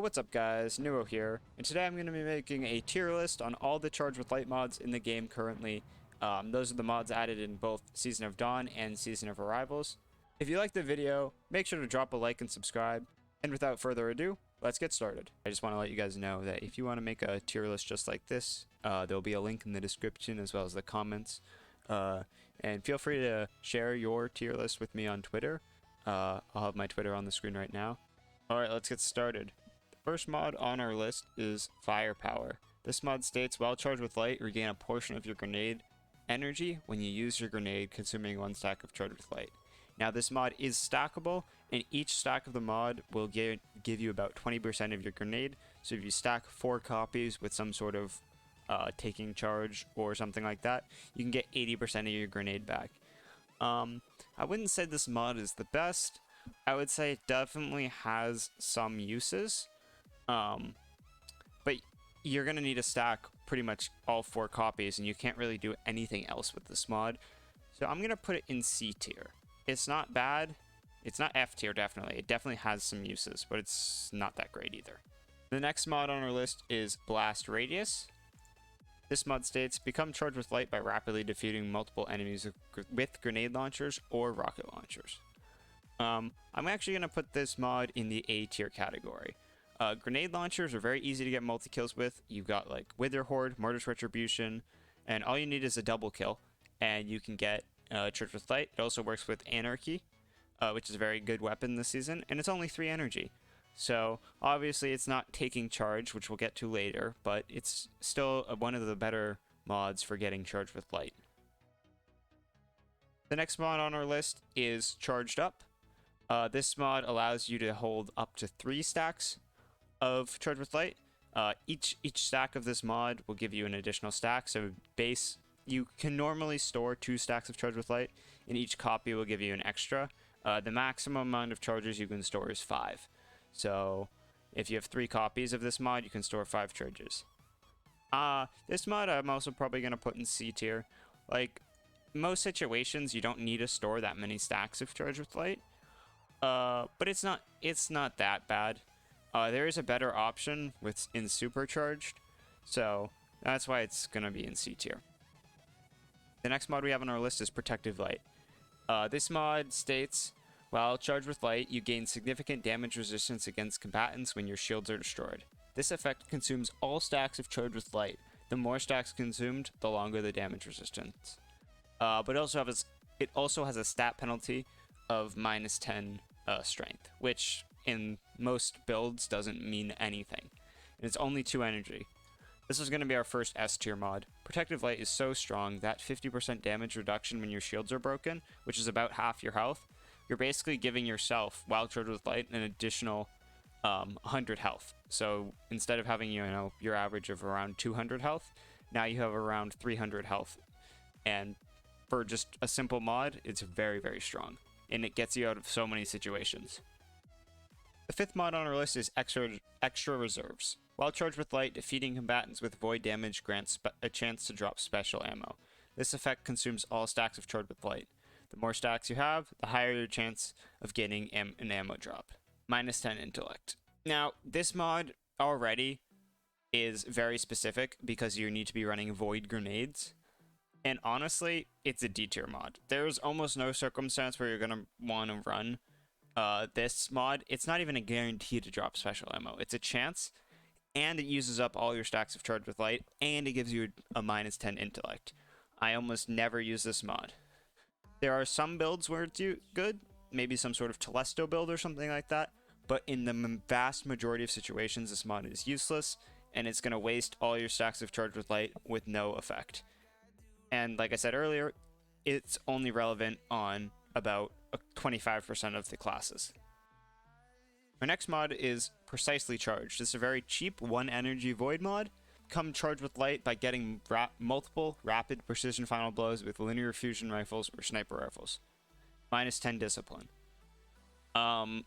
What's up guys, Nero here, and today I'm going to be making a tier list on all the Charged with Light mods in the game currently. Those are the mods added in both Season of Dawn and Season of Arrivals. If you liked the video, make sure to drop a like and subscribe, and without further ado, let's get started. I just want to let you guys know that if you want to make a tier list just like this, there'll be a link in the description as well as the comments. And feel free to share your tier list with me on Twitter. I'll have my Twitter on the screen right now. Alright, let's get started. First mod on our list is Firepower. This mod states, while charged with light, regain a portion of your grenade energy when you use your grenade, consuming 1 stack of charged with light. Now this mod is stackable, and each stack of the mod will give you about 20% of your grenade. So if you stack 4 copies with some sort of taking charge or something like that, you can get 80% of your grenade back. I wouldn't say this mod is the best. I would say it definitely has some uses. But you're going to need to stack pretty much all 4 copies, and you can't really do anything else with this mod. So I'm going to put it in C tier. It's not bad. It's not F tier, definitely. It definitely has some uses, but it's not that great either. The next mod on our list is Blast Radius. This mod states, become charged with light by rapidly defeating multiple enemies with grenade launchers or rocket launchers. I'm actually going to put this mod in the A tier category. Grenade launchers are very easy to get multi-kills with. You've got like Wither Horde, Martyr's Retribution, and all you need is a double kill, and you can get Charged with Light. It also works with Anarchy, which is a very good weapon this season, and it's only 3 energy. So obviously it's not taking charge, which we'll get to later, but it's still one of the better mods for getting Charged with Light. The next mod on our list is Charged Up. This mod allows you to hold up to 3 stacks of Charged with Light. Each stack of this mod will give you an additional stack. So base, you can normally store 2 stacks of Charged with Light, and each copy will give you an extra. The maximum amount of charges you can store is 5. So if you have 3 copies of this mod, you can store 5 charges. This mod I'm also probably going to put in C tier. Like, most situations you don't need to store that many stacks of Charged with Light. But it's not that bad. There is a better option in Supercharged, so that's why it's going to be in C tier. The next mod we have on our list is Protective Light. This mod states, while charged with light, you gain significant damage resistance against combatants when your shields are destroyed. This effect consumes all stacks of charged with light. The more stacks consumed, the longer the damage resistance. But it also has a stat penalty of -10 strength, which in most builds doesn't mean anything, and it's only 2 energy. This is going to be our first S tier mod. Protective Light is so strong that 50% damage reduction when your shields are broken, which is about half your health. You're basically giving yourself, while charged with light, an additional 100 health. So instead of having your average of around 200 health, now you have around 300 health, and for just a simple mod, it's very, very strong, and it gets you out of so many situations. The 5th mod on our list is Extra Reserves. While charged with light, defeating combatants with void damage grants a chance to drop special ammo. This effect consumes all stacks of charged with light. The more stacks you have, the higher your chance of getting an ammo drop. -10 intellect. Now, this mod already is very specific because you need to be running void grenades. And honestly, it's a D tier mod. There's almost no circumstance where you're going to want to run this mod. It's not even a guarantee to drop special ammo. It's a chance, and it uses up all your stacks of charged with light, and it gives you a -10 intellect. I almost never use this mod. There are some builds where it's good, maybe some sort of Telesto build or something like that, but in the vast majority of situations, this mod is useless, and it's going to waste all your stacks of charged with light with no effect. And like I said earlier, it's only relevant on about 25% of the classes. Our next mod is Precisely Charged. This is a very cheap 1 energy void mod. Come charged with light by getting multiple rapid precision final blows with linear fusion rifles or sniper rifles. -10 discipline. I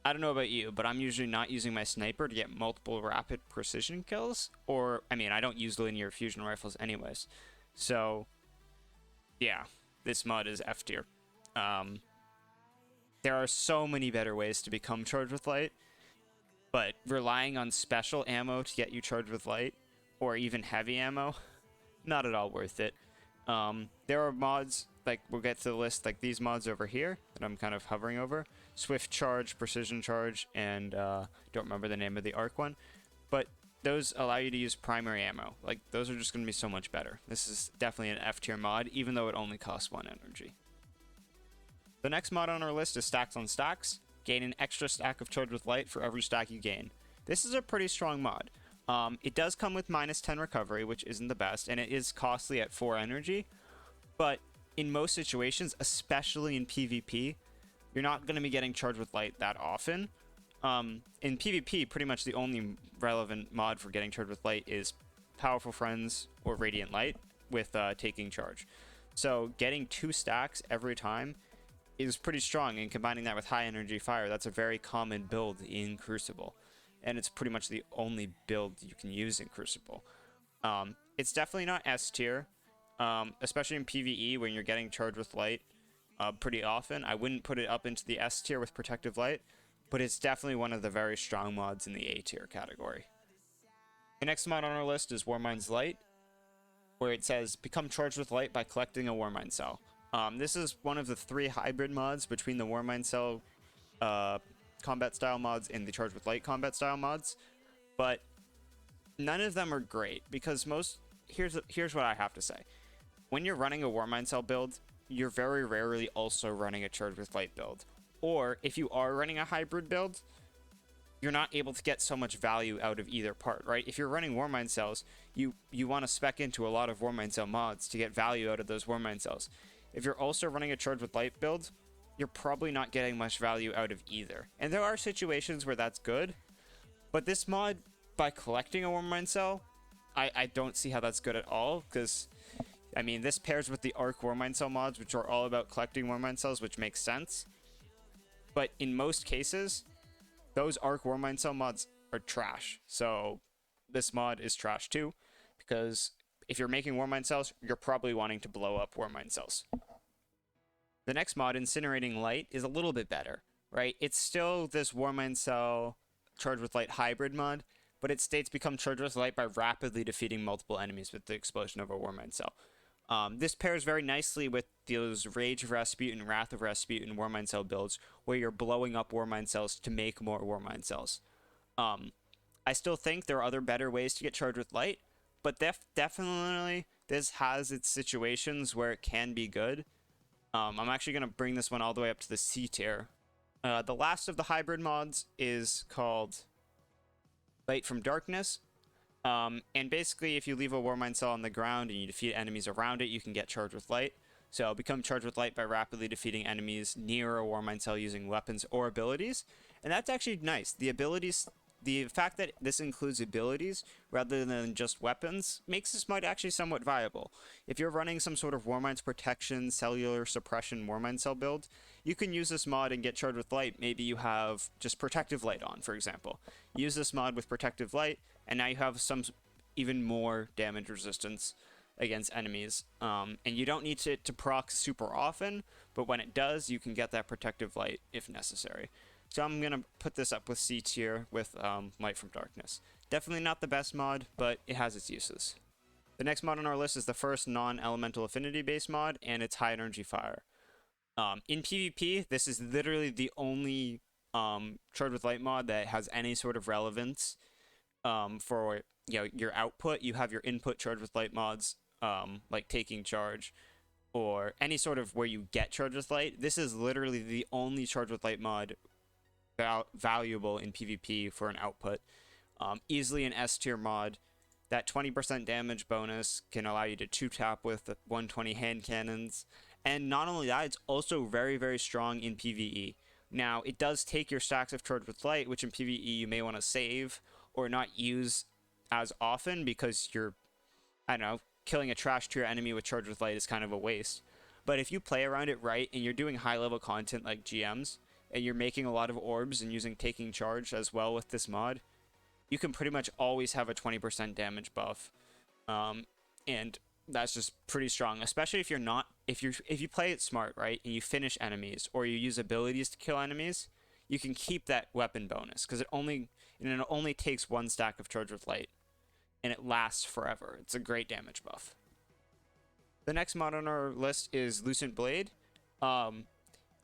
don't know about you, but I'm usually not using my sniper to get multiple rapid precision kills. Or, I mean, I don't use linear fusion rifles anyways. So, yeah, this mod is F tier. There are so many better ways to become charged with light, but relying on special ammo to get you charged with light, or even heavy ammo, not at all worth it. There are mods, like we'll get to the list, like these mods over here that I'm kind of hovering over. Swift Charge, Precision Charge, and don't remember the name of the arc one. But those allow you to use primary ammo. Like, those are just going to be so much better. This is definitely an F tier mod, even though it only costs 1 energy. The next mod on our list is Stacks on Stacks. Gain an extra stack of Charged with Light for every stack you gain. This is a pretty strong mod. It does come with -10 recovery, which isn't the best, and it is costly at 4 energy. But in most situations, especially in PvP, you're not going to be getting Charged with Light that often. In PvP, pretty much the only relevant mod for getting Charged with Light is Powerful Friends or Radiant Light with Taking Charge. So getting 2 stacks every time is pretty strong, and combining that with high energy fire, that's a very common build in Crucible. And it's pretty much the only build you can use in Crucible. It's definitely not S tier, especially in PvE when you're getting Charged with Light pretty often. I wouldn't put it up into the S tier with Protective Light, but it's definitely one of the very strong mods in the A tier category. The next mod on our list is WARMIND'S Light, where it says, become Charged with Light by collecting a Warmind Cell. This is one of the 3 hybrid mods between the Warmind Cell combat style mods and the Charged with Light combat style mods, but none of them are great, because here's what I have to say. When you're running a Warmind Cell build, you're very rarely also running a Charged with Light build. Or if you are running a hybrid build, you're not able to get so much value out of either part, right? If you're running Warmind Cells, you want to spec into a lot of Warmind Cell mods to get value out of those Warmind Cells. If you're also running a Charged with Light build, you're probably not getting much value out of either. And there are situations where that's good, but this mod, by collecting a Warmind Cell, I don't see how that's good at all, because, I mean, this pairs with the Arc Warmind Cell mods, which are all about collecting Warmind Cells, which makes sense. But in most cases, those Arc Warmind Cell mods are trash. So this mod is trash too, because if you're making Warmind Cells, you're probably wanting to blow up Warmind Cells. The next mod, Incinerating Light, is a little bit better, right? It's still this Warmind Cell Charged with Light hybrid mod, but it states become Charged with Light by rapidly defeating multiple enemies with the explosion of a Warmind Cell. This pairs very nicely with those Rage of Rasputin, Wrath of Rasputin Warmind Cell builds, where you're blowing up Warmind Cells to make more Warmind Cells. I still think there are other better ways to get Charged with Light, but definitely this has its situations where it can be good. I'm actually going to bring this one all the way up to the C tier. The last of the hybrid mods is called Light from Darkness. And basically, if you leave a Warmind Cell on the ground and you defeat enemies around it, you can get Charged with Light. So become Charged with Light by rapidly defeating enemies near a Warmind Cell using weapons or abilities. And that's actually nice. The abilities, the fact that this includes abilities rather than just weapons makes this mod actually somewhat viable. If you're running some sort of Warmind's Protection, Cellular Suppression Warmind Cell build, you can use this mod and get Charged with Light. Maybe you have just Protective Light on, for example. Use this mod with Protective Light, and now you have some even more damage resistance against enemies. And you don't need to proc super often, but when it does, you can get that Protective Light if necessary. So I'm going to put this up with C tier with Light from Darkness. Definitely not the best mod, but it has its uses. The next mod on our list is the first non-elemental affinity-based mod, and it's High Energy Fire. In PvP, this is literally the only Charged with Light mod that has any sort of relevance for your output. You have your input Charged with Light mods, like Taking Charge, or any sort of where you get Charged with Light. This is literally the only Charged with Light mod valuable in PvP for an output. Easily an S tier mod. That 20% damage bonus can allow you to 2-tap with 120 hand cannons. And not only that, it's also very, very strong in PvE. Now, it does take your stacks of Charged with Light, which in PvE you may want to save or not use as often because you're, I don't know, killing a trash tier enemy with Charged with Light is kind of a waste. But if you play around it right and you're doing high-level content like GMs, and you're making a lot of orbs and using Taking Charge as well with this mod, you can pretty much always have a 20% damage buff. And that's just pretty strong, especially if you're not, if you play it smart, right, and you finish enemies or you use abilities to kill enemies, you can keep that weapon bonus because and it only takes 1 stack of Charged with Light, and it lasts forever. It's a great damage buff. The next mod on our list is Lucent Blade.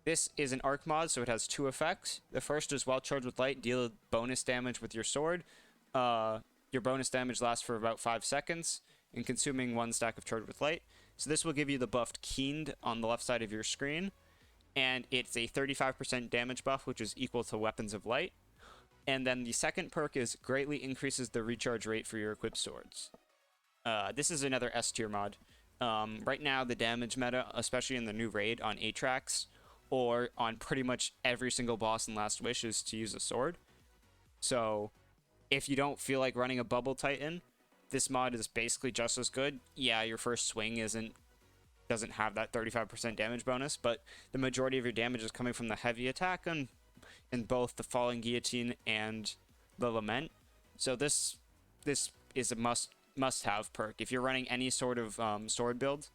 This is an arc mod, so it has 2 effects. The first is while Charged with Light, deal bonus damage with your sword. Your bonus damage lasts for about 5 seconds, and consuming 1 stack of Charged with Light. So this will give you the buffed Keened on the left side of your screen, and it's a 35% damage buff, which is equal to Weapons of Light. And then the second perk is greatly increases the recharge rate for your equipped swords. This is another S tier mod. Right now, the damage meta, especially in the new raid on Aatrax, or on pretty much every single boss in Last Wish, is to use a sword. So if you don't feel like running a Bubble Titan, this mod is basically just as good. Yeah, your first swing doesn't have that 35% damage bonus, but the majority of your damage is coming from the heavy attack in both the Falling Guillotine and the Lament. So this is a must-have perk. If you're running any sort of sword build,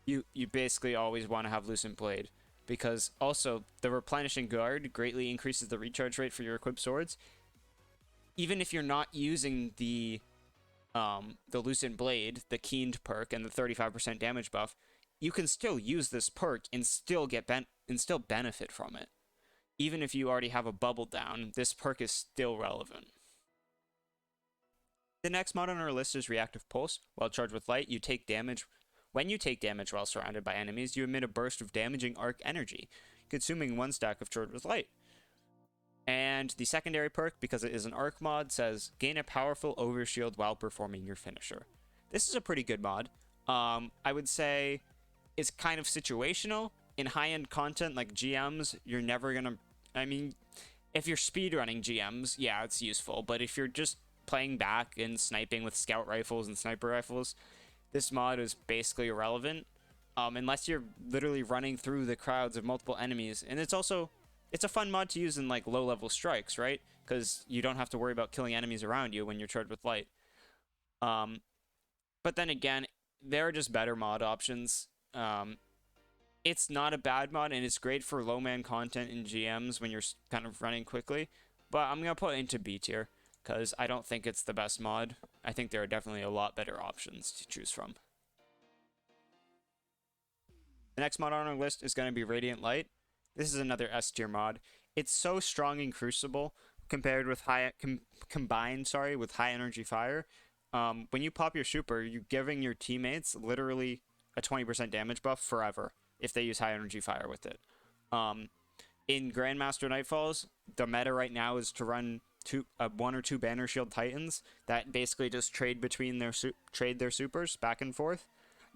you basically always want to have Lucent Blade, because also the Replenishing Guard greatly increases the recharge rate for your equipped swords. Even if you're not using the Lucent Blade, the Keened perk, and the 35% damage buff, you can still use this perk and still benefit from it. Even if you already have a bubble down, this perk is still relevant. The next mod on our list is Reactive Pulse. While Charged with Light, you take damage. When you take damage while surrounded by enemies, you emit a burst of damaging arc energy, consuming 1 stack of Charged with Light. And the secondary perk, because it is an arc mod, says gain a powerful overshield while performing your finisher. This is a pretty good mod. I would say it's kind of situational. In high-end content like GMs, you're never gonna... I mean, if you're speedrunning GMs, yeah, it's useful. But if you're just playing back and sniping with scout rifles and sniper rifles, this mod is basically irrelevant. Unless you're literally running through the crowds of multiple enemies. And it's a fun mod to use in like low-level strikes, right? Because you don't have to worry about killing enemies around you when you're Charged with Light. But then again, there are just better mod options. It's not a bad mod, and it's great for low-man content in GMs when you're kind of running quickly. But I'm going to put it into B tier, because I don't think it's the best mod. I think there are definitely a lot better options to choose from. The next mod on our list is going to be Radiant Light. This is another S tier mod. It's so strong in Crucible compared with combined with high energy fire. When you pop your super, you're giving your teammates literally a 20% damage buff forever if they use high energy fire with it. In Grandmaster Nightfalls, the meta right now is to run 1 or 2 Banner Shield Titans that basically just trade between their supers back and forth.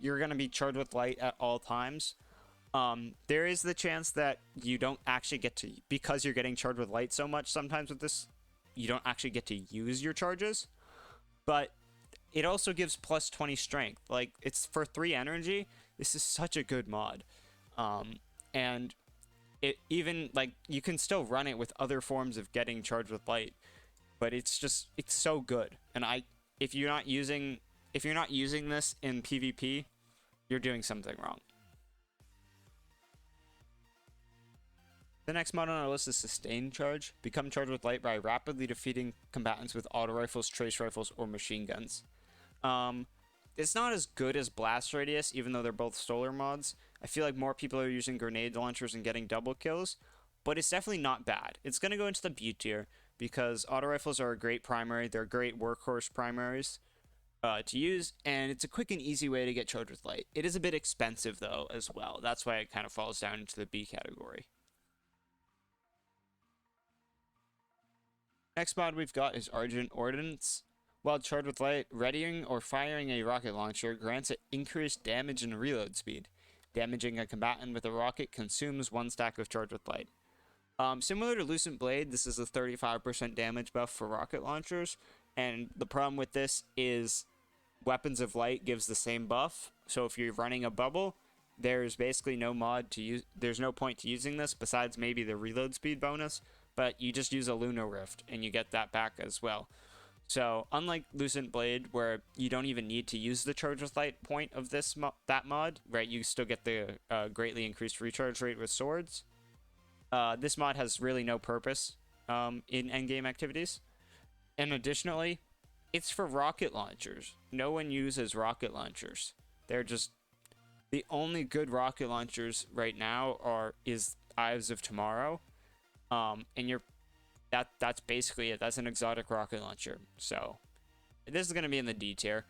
You're going to be Charged with Light at all times. There is the chance that you don't actually get to, because you're getting Charged with Light so much sometimes with this, you don't actually get to use your charges. But it also gives plus 20 strength. Like, it's for 3 energy. This is such a good mod. And it even, like, you can still run it with other forms of getting Charged with Light. But it's so good. And if you're not using this in PvP, you're doing something wrong. The next mod on our list is Sustained Charge. Become Charged with Light by rapidly defeating combatants with auto rifles, trace rifles, or machine guns. It's not as good as Blast Radius, even though they're both solar mods. I feel like more people are using grenade launchers and getting double kills, but it's definitely not bad. It's going to go into the B tier, because auto rifles are a great primary. They're great workhorse primaries to use, and it's a quick and easy way to get Charged with Light. It is a bit expensive, though, as well. That's why it kind of falls down into the B category. Next mod we've got is Argent Ordnance. While Charged with Light, readying or firing a rocket launcher grants it increased damage and reload speed. Damaging a combatant with a rocket consumes 1 stack of Charged with Light. Similar to Lucent Blade, this is a 35% damage buff for rocket launchers, and the problem with this is Weapons of Light gives the same buff, so if you're running a bubble, there's basically no mod to use. There's no point to using this besides maybe the reload speed bonus, but you just use a Lunar Rift and you get that back as well. So unlike Lucent Blade, where you don't even need to use the Charged with Light point of that mod, right? You still get the greatly increased recharge rate with swords. This mod has really no purpose in endgame activities. And additionally, it's for rocket launchers. No one uses rocket launchers. They're just the only good rocket launchers right now is Eyes of Tomorrow. And that's basically it. That's an exotic rocket launcher. So this is gonna be in the D tier.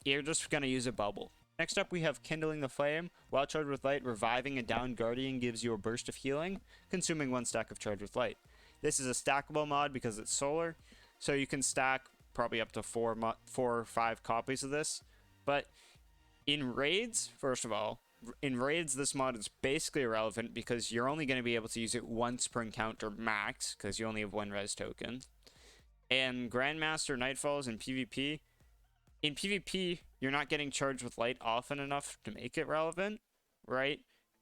You're just gonna use a bubble. Next up, we have Kindling the Flame. While charged with light, reviving a downed guardian gives you a burst of healing, consuming 1 stack of charged with light. This is a stackable mod because it's solar, so you can stack probably up to 4 or 5 copies of this. But in raids, first of all, in raids, this mod is basically irrelevant because you're only going to be able to use it once per encounter max because you only have 1 res token. And Grandmaster Nightfalls in PvP. In PvP, you're not getting charged with light often enough to make it relevant, right?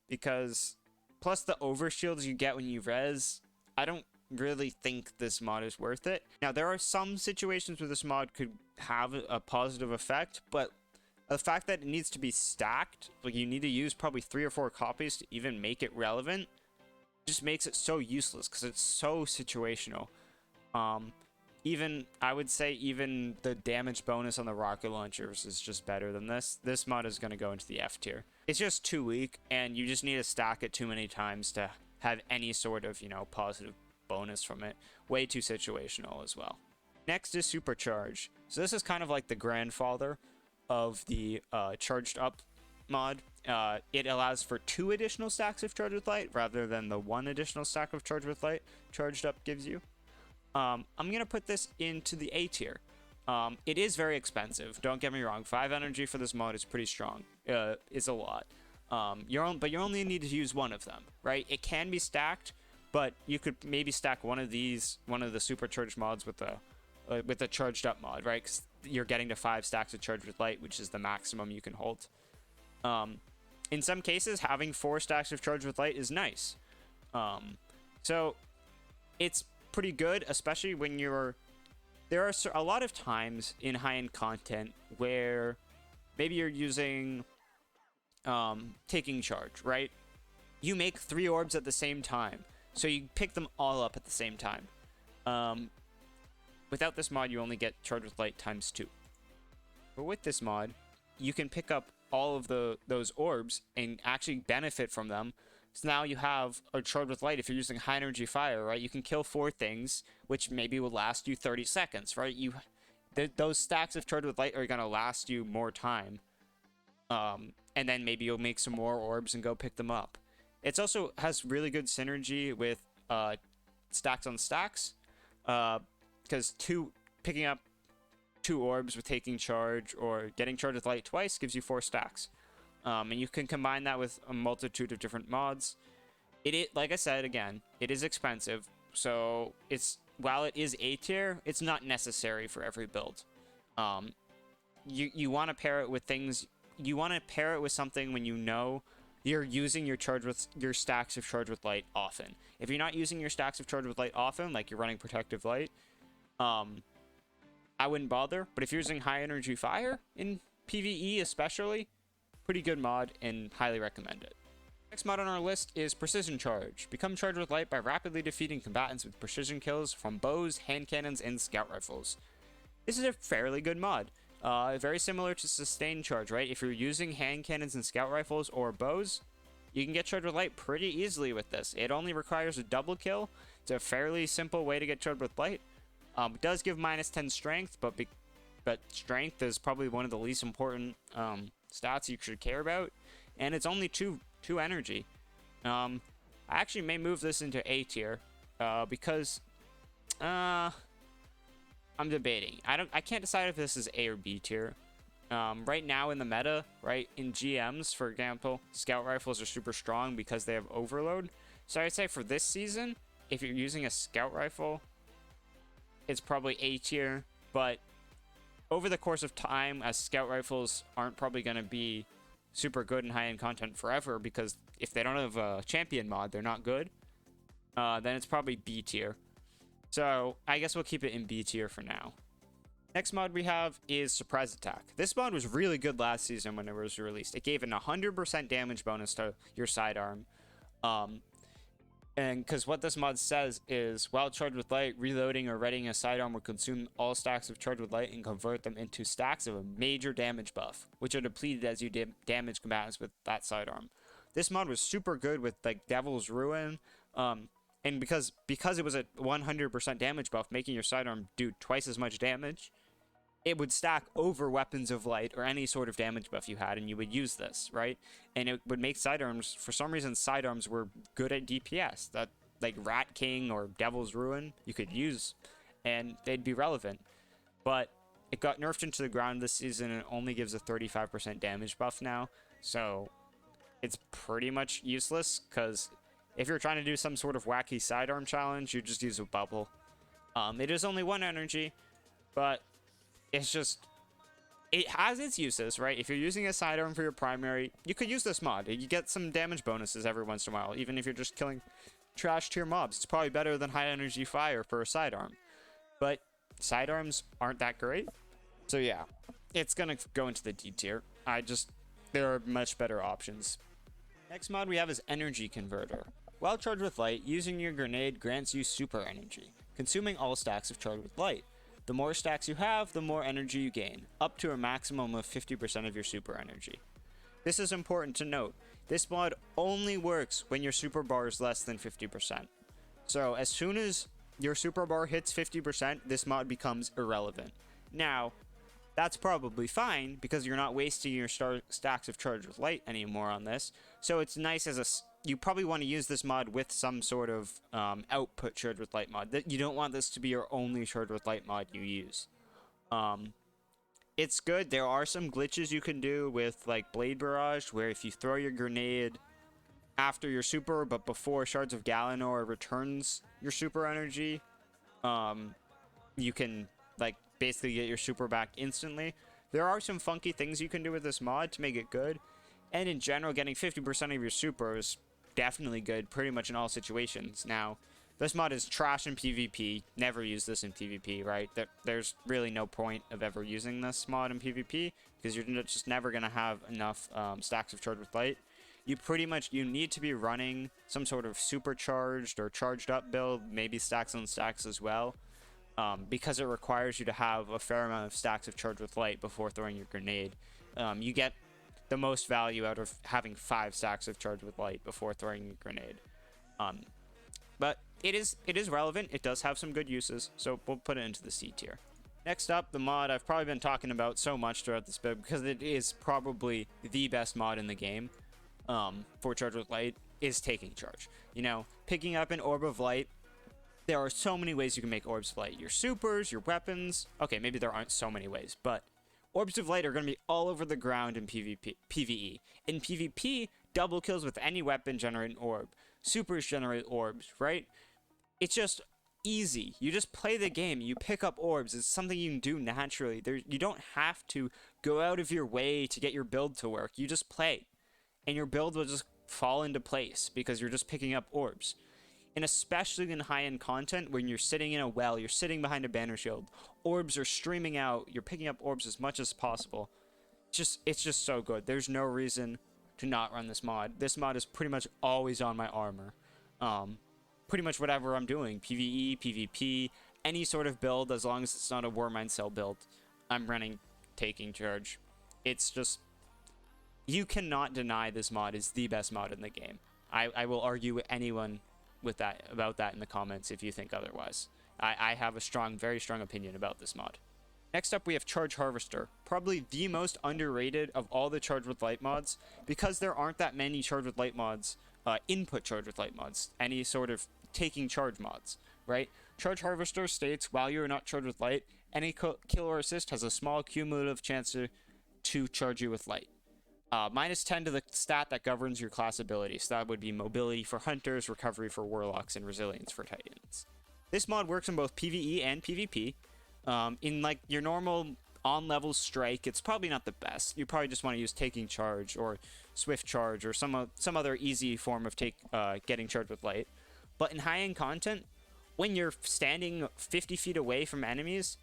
Because plus the overshields you get when you res, I don't really think this mod is worth it. Now, there are some situations where this mod could have a positive effect, but the fact that it needs to be stacked, like you need to use probably 3 or 4 copies to even make it relevant, just makes it so useless because it's so situational. I would say even the damage bonus on the rocket launchers is just better than this. This mod is going to go into the F tier. It's just too weak, and you just need to stack it too many times to have any sort of, positive bonus from it. Way too situational as well. Next is Supercharged. So this is kind of like the grandfather of the Charged Up mod. It allows for 2 additional stacks of Charged with Light rather than the 1 additional stack of Charged with Light Charged Up gives you. I'm going to put this into the A tier. It is very expensive. Don't get me wrong. 5 energy for this mod is pretty strong. It's a lot. But you only need to use 1 of them, right? It can be stacked, but you could maybe stack one of the supercharged mods with the charged up mod, right? Because you're getting to 5 stacks of charged with light, which is the maximum you can hold. In some cases, having 4 stacks of charged with light is nice. So it's pretty good, especially when there are a lot of times in high-end content where maybe you're using taking charge, right? You make 3 orbs at the same time, so you pick them all up at the same time. Without this mod, you only get charged with light times 2. But with this mod, you can pick up all of those orbs and actually benefit from them. So now you have a charged with light. If you're using high energy fire, right, you can kill 4 things, which maybe will last you 30 seconds, right? Those stacks of charged with light are going to last you more time. And then maybe you'll make some more orbs and go pick them up. It also has really good synergy with stacks on stacks. Because picking up 2 orbs with taking charge or getting charged with light twice gives you 4 stacks. And you can combine that with a multitude of different mods. Like I said, again, it is expensive. So while it is A tier, it's not necessary for every build. You want to pair it with things. You want to pair it with something when you know you're using your stacks of charge with light often. If you're not using your stacks of charge with light often, like you're running protective light, I wouldn't bother. But if you're using high energy fire in PvE especially, pretty good mod and highly recommend it. Next mod on our list is Precision Charge. Become charged with light by rapidly defeating combatants with precision kills from bows, hand cannons, and scout rifles. This is a fairly good mod. Very similar to Sustained Charge, right? If you're using hand cannons and scout rifles or bows, you can get charged with light pretty easily with this. It only requires a double kill. It's a fairly simple way to get charged with light. It does give -10 strength, but strength is probably one of the least important stats you should care about, and it's only 2 energy. I actually may move this into A tier because I'm debating. I can't decide if this is A or B tier. Right now in the meta, right, in GMs, for example, scout rifles are super strong because they have overload. So I'd say for this season, if you're using a scout rifle, it's probably A tier, but over the course of time, as scout rifles aren't probably going to be super good in high-end content forever, because if they don't have a champion mod, they're not good, then it's probably B tier. So I guess we'll keep it in B tier for now. Next mod we have is Surprise Attack. This mod was really good last season when it was released. It gave an 100% damage bonus to your sidearm. And because what this mod says is, while charged with light, reloading or readying a sidearm will consume all stacks of charged with light and convert them into stacks of a major damage buff, which are depleted as you damage combatants with that sidearm. This mod was super good with like Devil's Ruin, and because it was a 100% damage buff, making your sidearm do twice as much damage, it would stack over Weapons of Light or any sort of damage buff you had, and you would use this, right? And it would make sidearms, for some reason, sidearms were good at DPS. That, like Rat King or Devil's Ruin, you could use, and they'd be relevant. But it got nerfed into the ground this season, and it only gives a 35% damage buff now, so it's pretty much useless, because if you're trying to do some sort of wacky sidearm challenge, you just use a bubble. It is only 1 energy, but it's just, it has its uses, right? If you're using a sidearm for your primary, you could use this mod. You get some damage bonuses every once in a while, even if you're just killing trash tier mobs. It's probably better than high energy fire for a sidearm. But sidearms aren't that great. So yeah, it's gonna go into the D tier. There are much better options. Next mod we have is Energy Converter. While charged with light, using your grenade grants you super energy, consuming all stacks of charged with light. The more stacks you have, the more energy you gain, up to a maximum of 50% of your super energy. This is important to note. This mod only works when your super bar is less than 50%. So as soon as your super bar hits 50%, this mod becomes irrelevant. Now, that's probably fine because you're not wasting your stacks of charged with light anymore on this. So it's nice as you probably want to use this mod with some sort of output charged with light mod. You don't want this to be your only charged with light mod you use. It's good. There are some glitches you can do with like Blade Barrage, where if you throw your grenade after your super but before Shards of Galanor returns your super energy, you can like basically get your super back instantly. There are some funky things you can do with this mod to make it good, and in general, getting 50% of your super is definitely good pretty much in all situations. Now, this mod is trash in PvP. Never use this in PvP, right? There's really no point of ever using this mod in PvP because you're just never going to have enough stacks of charged with light. You need to be running some sort of supercharged or charged up build, maybe stacks on stacks as well, because it requires you to have a fair amount of stacks of charged with light before throwing your grenade. You get the most value out of having 5 stacks of charged with light before throwing your grenade. But it is relevant. It does have some good uses, so we'll put it into the C tier. Next up, the mod I've probably been talking about so much throughout this build because it is probably the best mod in the game for charged with light is Taking Charge. You know, picking up an Orb of Light. There are so many ways you can make Orbs of Light. Your supers, your weapons. Okay, maybe there aren't so many ways, but Orbs of Light are going to be all over the ground in PvE. In PvP, double kills with any weapon generate an orb. Supers generate orbs, right? It's just easy. You just play the game. You pick up orbs. It's something you can do naturally. You don't have to go out of your way to get your build to work. You just play, and your build will just fall into place because you're just picking up orbs. And especially in high-end content, when you're sitting in a well, you're sitting behind a banner shield, orbs are streaming out, you're picking up orbs as much as possible. It's just so good. There's no reason to not run this mod. This mod is pretty much always on my armor. Pretty much whatever I'm doing, PvE, PvP, any sort of build, as long as it's not a WARMIND'S cell build, I'm running Taking Charge. It's just, you cannot deny this mod is the best mod in the game. I will argue with anyone about that in the comments if you think otherwise. I have a very strong opinion about this mod. Next up, we have Charge Harvester, probably the most underrated of all the Charge with Light mods, because there aren't that many Charge with Light mods, input Charge with Light mods, any sort of taking charge mods, right? Charge Harvester states, while you are not charged with light, any kill or assist has a small cumulative chance to charge you with light. -10 to the stat that governs your class ability, so that would be mobility for hunters, recovery for warlocks, and resilience for titans. This mod works in both PvE and PvP. In like your normal on-level strike, it's probably not the best. You probably just want to use Taking Charge or Swift Charge or some other easy form of getting charged with light. But in high-end content, when you're standing 50 feet away from enemies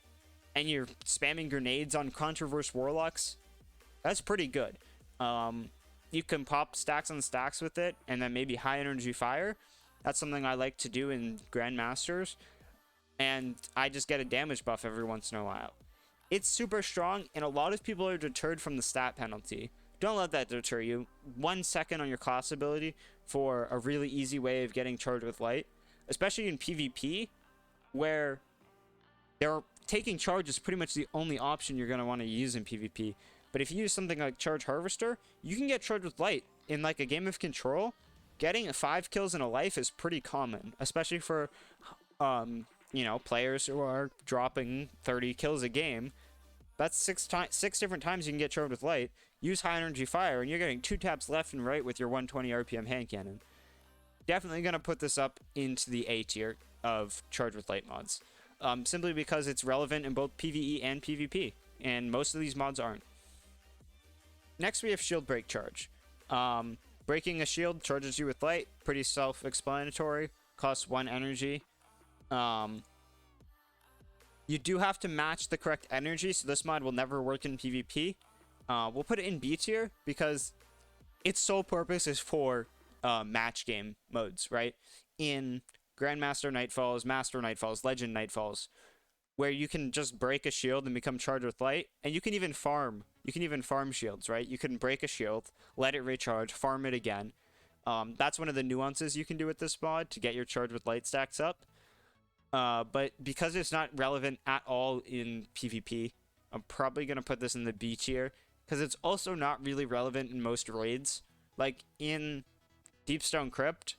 and you're spamming grenades on controversial warlocks, that's pretty good. You can pop stacks on stacks with it, and then maybe high energy fire. That's something I like to do in Grandmasters, and I just get a damage buff every once in a while. It's super strong, and a lot of people are deterred from the stat penalty. Don't let that deter you. 1 second on your class ability for a really easy way of getting charged with light, especially in PvP, where taking charge is pretty much the only option you're going to want to use in PvP. But if you use something like Charge Harvester, you can get charged with light. In like a game of Control, getting 5 kills in a life is pretty common, especially for you know, players who are dropping 30 kills a game. That's 6 different times you can get charged with light. Use high energy fire, and you're getting 2 taps left and right with your 120 RPM hand cannon. Definitely gonna put this up into the A tier of charge with light mods, simply because it's relevant in both PvE and PvP, and most of these mods aren't. Next, we have Shield Break Charge. Breaking a shield charges you with light. Pretty self-explanatory. Costs 1 energy. You do have to match the correct energy, so this mod will never work in PvP. We'll put it in B tier because its sole purpose is for match game modes, right? In Grandmaster Nightfalls, Master Nightfalls, Legend Nightfalls, where you can just break a shield and become charged with light, and you can even farm. You can even farm shields, right? You can break a shield, let it recharge, farm it again. That's one of the nuances you can do with this mod to get your charge with light stacks up. But because it's not relevant at all in PvP, I'm probably going to put this in the B tier, because it's also not really relevant in most raids. Like in Deepstone Crypt,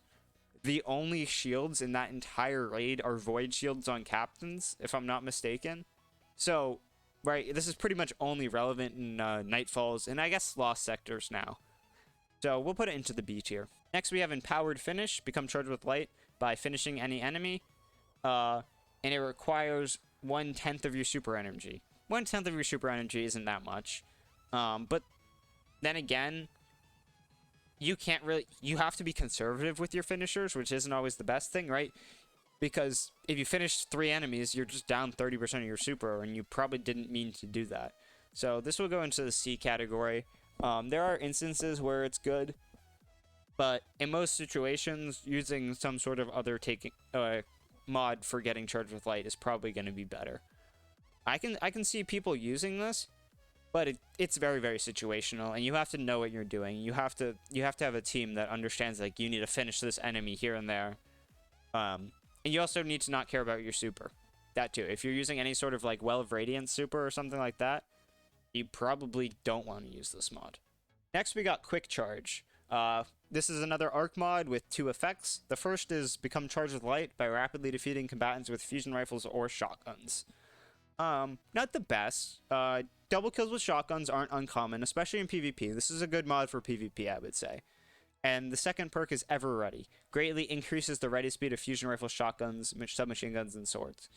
the only shields in that entire raid are void shields on captains, if I'm not mistaken. So, right, this is pretty much only relevant in Nightfalls and I guess Lost Sectors now. So we'll put it into the B tier. Next, we have Empowered Finish. Become charged with light by finishing any enemy. And it requires 1/10 of your super energy. 1/10 of your super energy isn't that much. But then again, you have to be conservative with your finishers, which isn't always the best thing, right? Because if you finish 3 enemies, you're just down 30% of your super, and you probably didn't mean to do that. So this will go into the C category. There are instances where it's good, but in most situations, using some sort of other mod for getting charged with light is probably going to be better. I can see people using this, but it's very, very situational, and you have to know what you're doing. You have to have a team that understands, like, you need to finish this enemy here and there. And you also need to not care about your super. That too. If you're using any sort of like Well of Radiance super or something like that, you probably don't want to use this mod. Next, we got Quick Charge. This is another arc mod with 2 effects. The first is Become Charged with Light by rapidly defeating combatants with fusion rifles or shotguns. Not the best. Double kills with shotguns aren't uncommon, especially in PvP. This is a good mod for PvP, I would say. And the second perk is Ever Ready. Greatly increases the ready speed of fusion rifle, shotguns, submachine guns, and swords.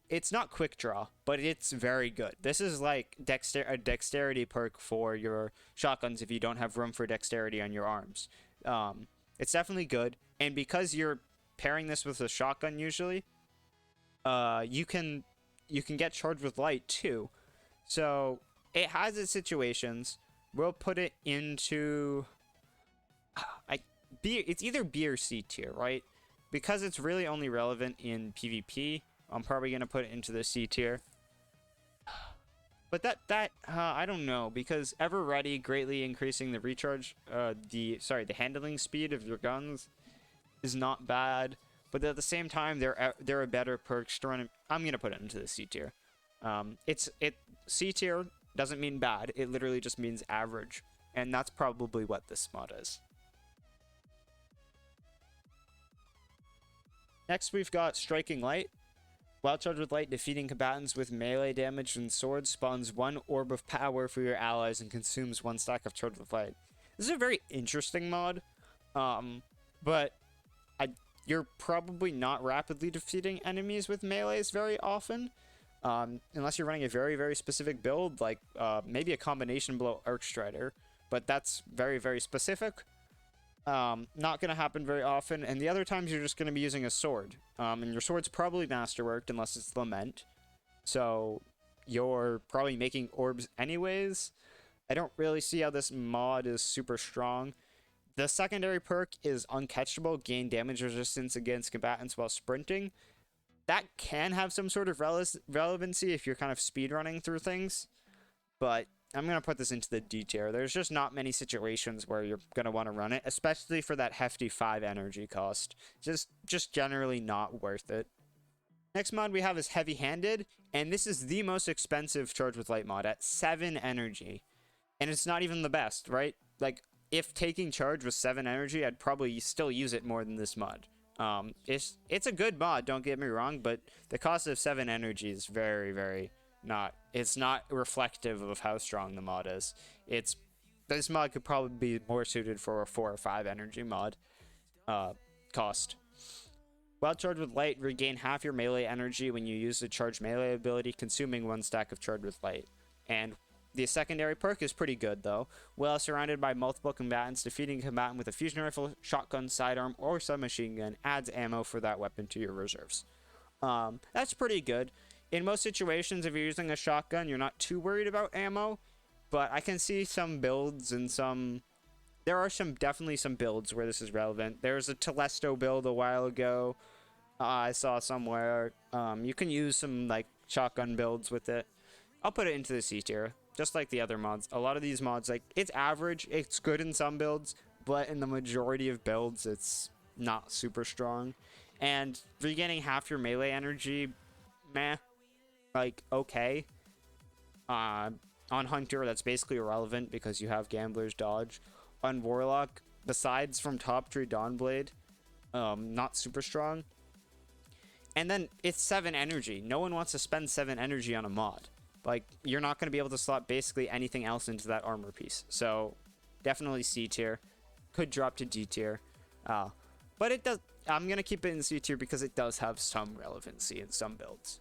It's not quick draw, but it's very good. This is like a dexterity perk for your shotguns if you don't have room for dexterity on your arms. It's definitely good, and because you're pairing this with a shotgun usually, you can get charged with light too. So it has its situations. We'll put it into it's either B or C tier, right? Because it's really only relevant in PvP, I'm probably gonna put it into the C tier. But I don't know, because Ever Ready greatly increasing the recharge, the handling speed of your guns is not bad. But at the same time, there are better perks to run. I'm gonna put it into the C tier. C tier doesn't mean bad. It literally just means average, and that's probably what this mod is. Next, we've got Striking Light. While charged with light, defeating combatants with melee damage and swords spawns 1 orb of power for your allies and consumes 1 stack of charged with light. This is a very interesting mod, but you're probably not rapidly defeating enemies with melees very often, unless you're running a very, very specific build, like maybe a combination blow Arcstrider, but that's very, very specific. Not going to happen very often, and the other times you're just going to be using a sword, and your sword's probably masterworked unless it's Lament, so you're probably making orbs anyways. I don't really see how this mod is super strong. The secondary perk is Uncatchable, gain damage resistance against combatants while sprinting. That can have some sort of relevancy if you're kind of speedrunning through things, but I'm going to put this into the D tier. There's just not many situations where you're going to want to run it, especially for that hefty 5 energy cost. Just generally not worth it. Next mod we have is Heavy Handed, and this is the most expensive Charge with Light mod at 7 energy. And it's not even the best, right? Like, if taking charge was 7 energy, I'd probably still use it more than this mod. It's a good mod, don't get me wrong, but the cost of 7 energy is very not, it's not reflective of how strong the mod is. This mod could probably be more suited for a 4 or 5 energy mod cost. While charged with light, regain half your melee energy when you use the charge melee ability, consuming 1 stack of charge with light. And the secondary perk is pretty good though. While surrounded by multiple combatants, defeating a combatant with a fusion rifle, shotgun, sidearm, or submachine gun adds ammo for that weapon to your reserves. That's pretty good. In most situations, if you're using a shotgun, you're not too worried about ammo, but I can see some builds and there are definitely some builds where this is relevant. There's a Telesto build a while ago I saw somewhere. You can use some like shotgun builds with it. I'll put it into the C tier, just like the other mods. A lot of these mods, like, it's average, it's good in some builds, but in the majority of builds, it's not super strong. And regaining half your melee energy, meh, like, okay. On Hunter, that's basically irrelevant because you have Gambler's Dodge. On Warlock, besides from Top Tree Dawnblade, not super strong. And then it's 7 energy. No one wants to spend 7 energy on a mod. Like, you're not going to be able to slot basically anything else into that armor piece. So, definitely C tier. Could drop to D tier. But it does. I'm going to keep it in C tier because it does have some relevancy in some builds.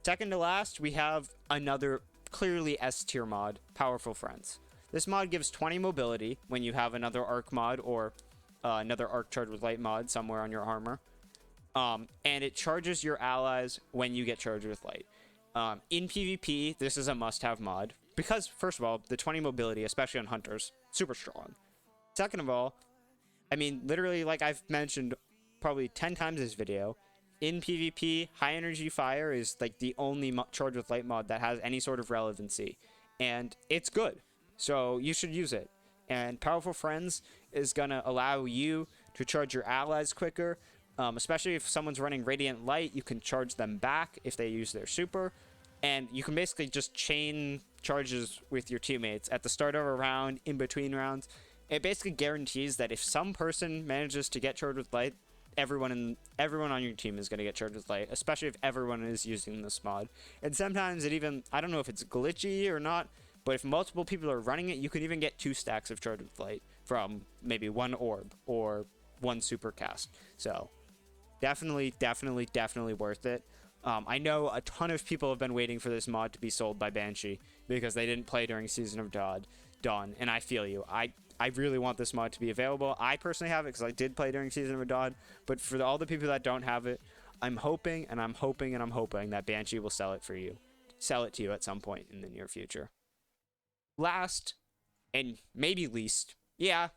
Second to last, we have another clearly S tier mod, Powerful Friends. This mod gives 20 mobility when you have another arc mod or another arc charged with light mod somewhere on your armor. And it charges your allies when you get charged with light. In PvP, this is a must-have mod because, first of all, the 20 mobility, especially on Hunters, super strong. Second of all, I mean, literally, like I've mentioned probably 10 times this video, in PvP, High Energy Fire is like the only Charge with Light mod that has any sort of relevancy, and it's good, so you should use it. And Powerful Friends is gonna allow you to charge your allies quicker, especially if someone's running Radiant Light. You can charge them back if they use their super, and you can basically just chain charges with your teammates at the start of a round, in between rounds. It basically guarantees that if some person manages to get charged with light, everyone on your team is going to get charged with light, especially if everyone is using this mod. And sometimes it even, I don't know if it's glitchy or not, but if multiple people are running it, you can even get 2 stacks of charged with light from maybe 1 orb or 1 super cast. So definitely worth it. I know a ton of people have been waiting for this mod to be sold by Banshee because they didn't play during Season of Dawn, and I feel you. I really want this mod to be available. I personally have it because I did play during Season of Dawn, but for all the people that don't have it, I'm hoping that Banshee will sell it to you at some point in the near future. Last, and maybe least, yeah,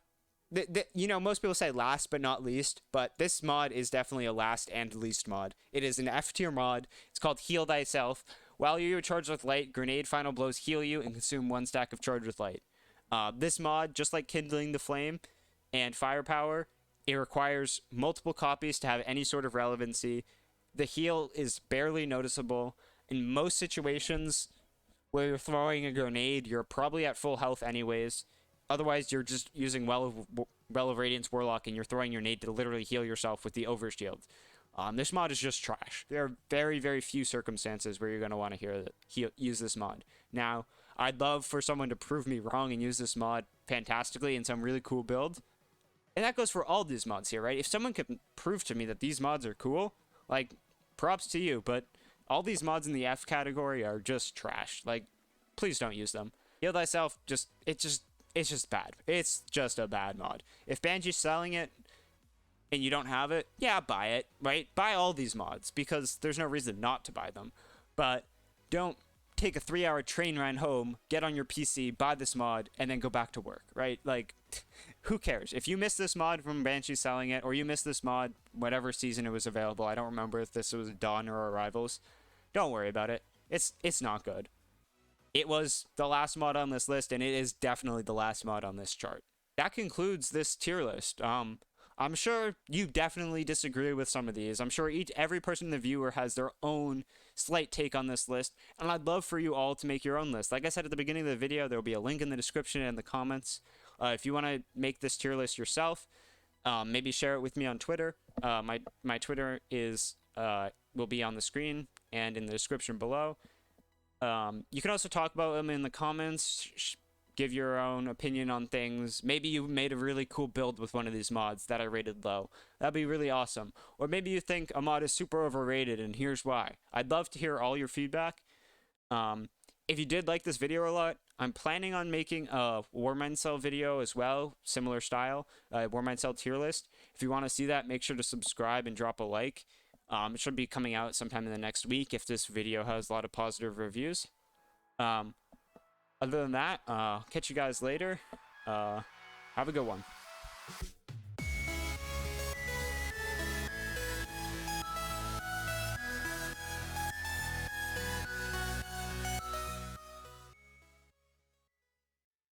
you know, most people say last but not least, but this mod is definitely a last and least mod. It is an F tier mod. It's called Heal Thyself. While you're charged with light, grenade final blows heal you and consume 1 stack of charge with light. This mod, just like Kindling the Flame and Firepower, it requires multiple copies to have any sort of relevancy. The heal is barely noticeable. In most situations where you're throwing a grenade, you're probably at full health anyways. Otherwise, you're just using Well of Radiance Warlock and you're throwing your nade to literally heal yourself with the overshield. This mod is just trash. There are very few circumstances where you're going to want to use this mod. Now, I'd love for someone to prove me wrong and use this mod fantastically in some really cool build. And that goes for all these mods here, right? If someone can prove to me that these mods are cool, like, props to you, but all these mods in the F category are just trash. Like, please don't use them. Heal Thyself, it's just bad. It's just a bad mod. If Banshee's selling it and you don't have it, yeah, buy it, right? Buy all these mods because there's no reason not to buy them. But don't take a 3-hour train ride home, get on your PC, buy this mod, and then go back to work, right? Like, who cares? If you missed this mod from Banshee selling it, or you missed this mod whatever season it was available, I don't remember if this was Dawn or Arrivals, don't worry about it. It's not good. It was the last mod on this list, and it is definitely the last mod on this chart. That concludes this tier list. I'm sure you definitely disagree with some of these. I'm sure every person in the viewer has their own slight take on this list, and I'd love for you all to make your own list. Like I said at the beginning of the video, there will be a link in the description and the comments. If you want to make this tier list yourself, maybe share it with me on Twitter. My Twitter is will be on the screen and in the description below. You can also talk about them in the comments. Give your own opinion on things. Maybe you made a really cool build with one of these mods that I rated low. That'd be really awesome. Or maybe you think a mod is super overrated, and here's why. I'd love to hear all your feedback. If you did like this video a lot, I'm planning on making a WARMIND'S video as well, similar style, WARMIND'S tier list. If you want to see that, make sure to subscribe and drop a like. It should be coming out sometime in the next week if this video has a lot of positive reviews. Other than that, catch you guys later. Have a good one.